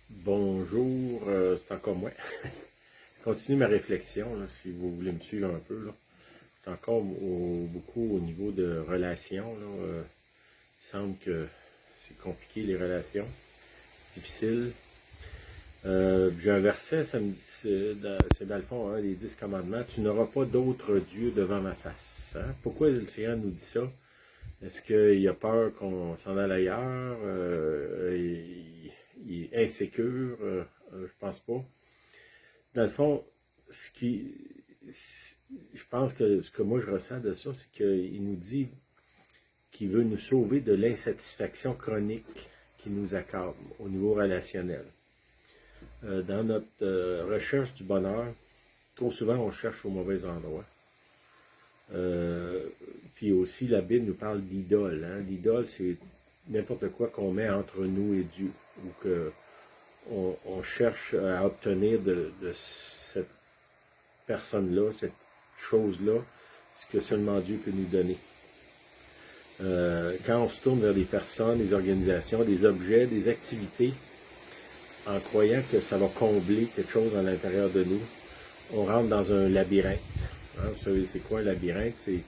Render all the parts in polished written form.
Bonjour, c'est encore moi. Je continue ma réflexion, là, si vous voulez me suivre un peu. Là. C'est encore beaucoup au niveau de relations. Là, il semble que c'est compliqué les relations, difficile. J'ai un verset, c'est dans le fond, les 10 commandements. Tu n'auras pas d'autre Dieu devant ma face. Hein? Pourquoi le Seigneur nous dit ça? Est-ce qu'il a peur qu'on s'en aille ailleurs? Il est insécure? Je pense pas. Dans le fond, je pense que ce que moi je ressens de ça, c'est qu'il nous dit qu'il veut nous sauver de l'insatisfaction chronique qui nous accable au niveau relationnel. Dans notre recherche du bonheur, trop souvent on cherche au mauvais endroit. Puis aussi, la Bible nous parle d'idole. Hein? L'idole, c'est n'importe quoi qu'on met entre nous et Dieu, ou qu'on cherche à obtenir de cette personne-là, cette chose-là, ce que seulement Dieu peut nous donner. Quand on se tourne vers des personnes, des organisations, des objets, des activités, en croyant que ça va combler quelque chose à l'intérieur de nous, on rentre dans un labyrinthe. Hein, vous savez, c'est quoi un labyrinthe? C'est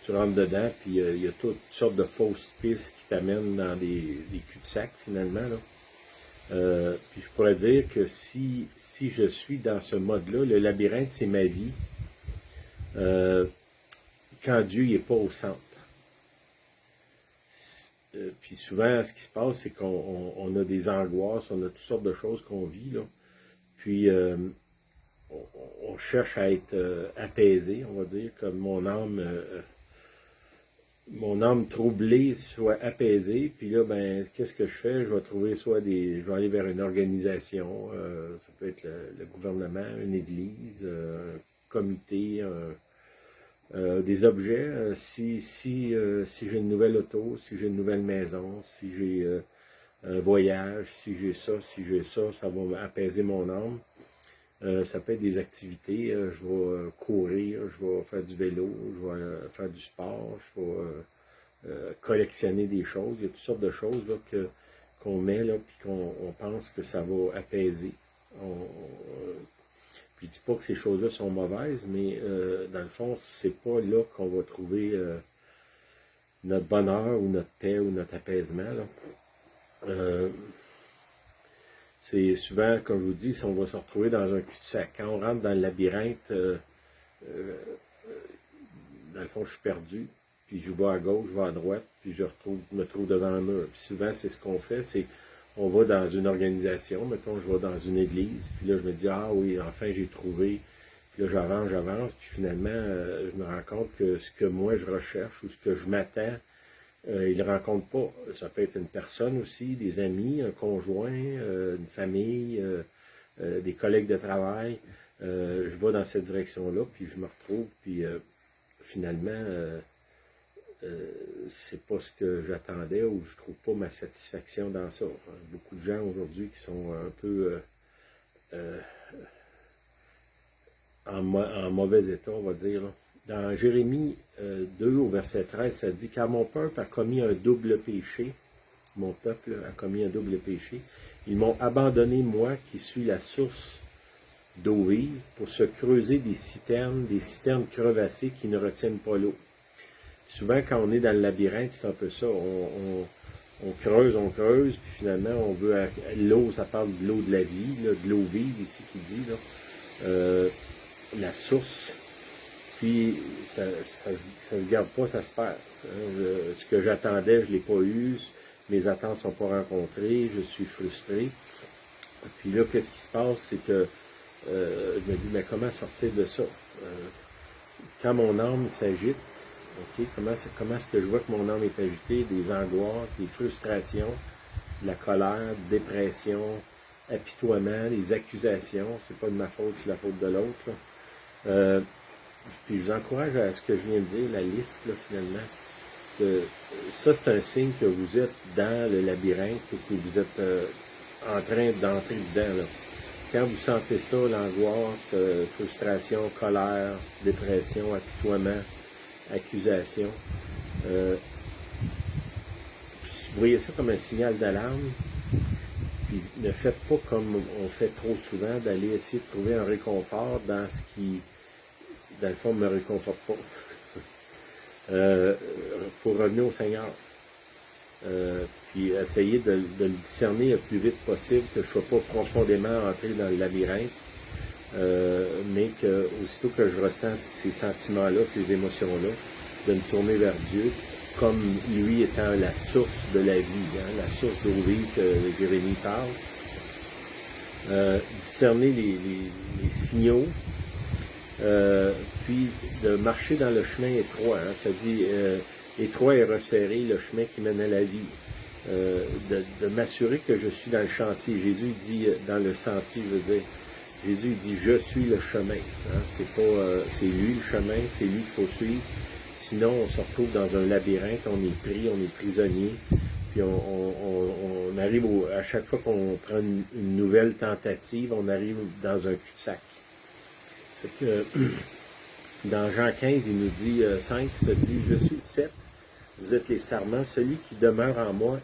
tu rentres dedans, puis il y a toutes sortes de fausses pistes qui t'amènent dans des cul-de-sac, finalement. Là. Puis je pourrais dire que si je suis dans ce mode-là, le labyrinthe, c'est ma vie, quand Dieu n'est pas au centre. Puis souvent, ce qui se passe, c'est qu'on a des angoisses, on a toutes sortes de choses qu'on vit, là. Puis on cherche à être apaisé, on va dire, comme mon âme troublée soit apaisée. Puis là, ben, qu'est-ce que je fais? Je vais trouver je vais aller vers une organisation, ça peut être le gouvernement, une église, un comité, des objets. Si j'ai une nouvelle auto, si j'ai une nouvelle maison, si j'ai un voyage, si j'ai ça, ça va apaiser mon âme. Ça peut être des activités, je vais courir, je vais faire du vélo, je vais faire du sport, je vais collectionner des choses. Il y a toutes sortes de choses là, qu'on met là, puis qu'on pense que ça va apaiser. Puis je dis pas que ces choses-là sont mauvaises, mais dans le fond, c'est pas là qu'on va trouver notre bonheur ou notre paix ou notre apaisement. Là. C'est souvent, comme je vous dis, si on va se retrouver dans un cul-de-sac. Quand on rentre dans le labyrinthe, dans le fond, je suis perdu, puis je vais à gauche, je vais à droite, puis me trouve devant un mur. Puis souvent, c'est ce qu'on fait, c'est on va dans une organisation, mettons, je vais dans une église, puis là, je me dis, ah oui, enfin, j'ai trouvé. Puis là, j'avance, puis finalement, je me rends compte que ce que moi, je recherche ou ce que je m'attends, il ne rencontre pas. Ça peut être une personne aussi, des amis, un conjoint, une famille, des collègues de travail. Je vais dans cette direction-là, puis je me retrouve, puis finalement, c'est pas ce que j'attendais ou je trouve pas ma satisfaction dans ça. Beaucoup de gens aujourd'hui qui sont un peu en mauvais état, on va dire. Là. Dans Jérémie 2 au verset 13, ça dit « Car mon peuple a commis un double péché, mon peuple a commis un double péché, ils m'ont abandonné, moi, qui suis la source d'eau vive, pour se creuser des citernes crevassées qui ne retiennent pas l'eau. » Souvent, quand on est dans le labyrinthe, c'est un peu ça. On creuse, puis finalement, on veut... L'eau, ça parle de l'eau de la vie, là, de l'eau vive, ici, qui dit, là. La source, puis ça se garde pas, ça se perd. Ce que j'attendais, je ne l'ai pas eu, mes attentes ne sont pas rencontrées, je suis frustré. Puis là, qu'est-ce qui se passe, c'est que je me dis, mais comment sortir de ça? Quand mon âme s'agite, okay, comment est-ce que je vois que mon âme est agitée, des angoisses, des frustrations, de la colère, dépression, apitoiement, des accusations, c'est pas de ma faute, c'est la faute de l'autre. Puis je vous encourage à ce que je viens de dire, la liste, là, finalement. Ça, c'est un signe que vous êtes dans le labyrinthe ou que vous êtes en train d'entrer dedans. Là. Quand vous sentez ça, l'angoisse, frustration, colère, dépression, apitoiement, accusation, vous voyez ça comme un signal d'alarme. Puis ne faites pas comme on fait trop souvent, d'aller essayer de trouver un réconfort dans ce qui, dans le fond, ne me réconforte pas. Faut revenir au Seigneur. Puis essayer de le discerner le plus vite possible, que je ne sois pas profondément entré dans le labyrinthe, mais que aussitôt que je ressens ces sentiments-là, ces émotions-là, de me tourner vers Dieu, comme lui étant la source de la vie, hein, la source d'eau vive que Jérémie parle. Discerner les signaux, puis de marcher dans le chemin étroit. Hein, ça dit étroit et resserré, le chemin qui mène à la vie. De m'assurer que je suis dans le chantier. Jésus dit dans le sentier, je veux dire, Jésus dit je suis le chemin. Hein, c'est pas c'est lui le chemin, c'est lui qu'il faut suivre. Sinon, on se retrouve dans un labyrinthe, on est pris, on est prisonnier, puis on arrive à chaque fois qu'on prend une nouvelle tentative, on arrive dans un cul-de-sac. C'est que dans Jean 15, il nous dit 5, ça dit « Je suis le 7, vous êtes les sarments, celui qui demeure en moi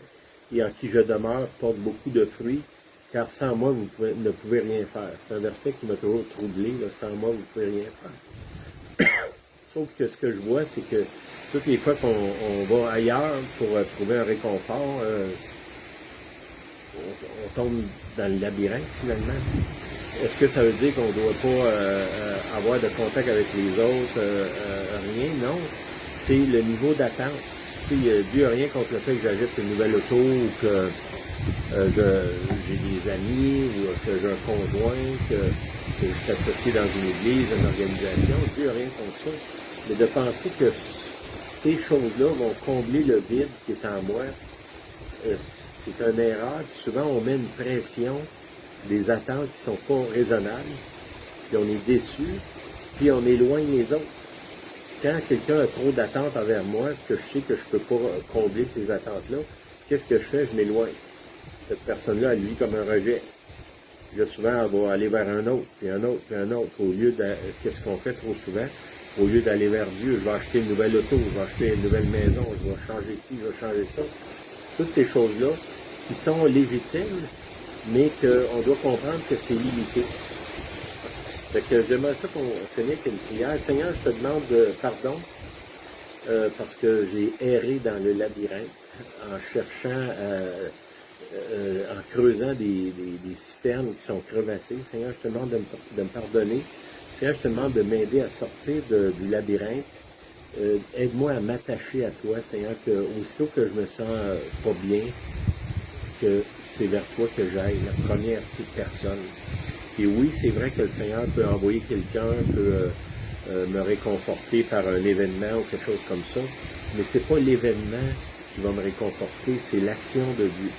et en qui je demeure porte beaucoup de fruits, car sans moi, vous ne pouvez rien faire. » C'est un verset qui m'a toujours troublé, là, sans moi, vous ne pouvez rien faire. Sauf que ce que je vois, c'est que toutes les fois qu'on va ailleurs pour trouver un réconfort, on tombe dans le labyrinthe finalement. Est-ce que ça veut dire qu'on ne doit pas avoir de contact avec les autres? Rien, non. C'est le niveau d'attente. Dieu n'a rien contre le fait que j'achète une nouvelle auto ou que j'ai des amis ou que j'ai un conjoint, que je suis associé dans une église, une organisation. Dieu n'a rien contre ça. Mais de penser que ces choses-là vont combler le vide qui est en moi, c'est une erreur. Puis souvent, on met une pression, des attentes qui ne sont pas raisonnables, puis on est déçu, puis on éloigne les autres. Quand quelqu'un a trop d'attentes envers moi, que je sais que je ne peux pas combler ces attentes-là, qu'est-ce que je fais? Je m'éloigne. Cette personne-là, elle vit comme un rejet. Puis là, souvent, elle va aller vers un autre, puis un autre, puis un autre. Au lieu de... Qu'est-ce qu'on fait trop souvent? Au lieu d'aller vers Dieu, je vais acheter une nouvelle auto, je vais acheter une nouvelle maison, je vais changer ci, je vais changer ça. Toutes ces choses-là qui sont légitimes, mais qu'on doit comprendre que c'est limité. Fait que j'aimerais ça qu'on finisse avec une prière. Seigneur, je te demande pardon parce que j'ai erré dans le labyrinthe en cherchant, en creusant des citernes qui sont crevassées. Seigneur, je te demande de me pardonner. Seigneur, je te demande de m'aider à sortir du labyrinthe. Aide-moi à m'attacher à toi, Seigneur, que aussitôt que je me sens pas bien, que c'est vers toi que j'aille, la première toute personne. Et oui, c'est vrai que le Seigneur peut envoyer quelqu'un, peut me réconforter par un événement ou quelque chose comme ça, mais c'est pas l'événement qui va me réconforter, c'est l'action de Dieu.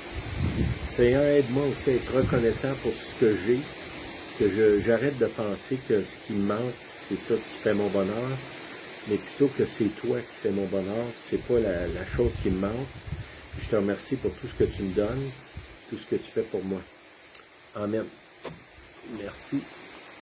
Seigneur, aide-moi aussi à être reconnaissant pour ce que j'ai, que j'arrête de penser que ce qui me manque, c'est ça qui fait mon bonheur, mais plutôt que c'est toi qui fais mon bonheur, c'est pas la chose qui me manque. Je te remercie pour tout ce que tu me donnes, tout ce que tu fais pour moi. Amen. Merci.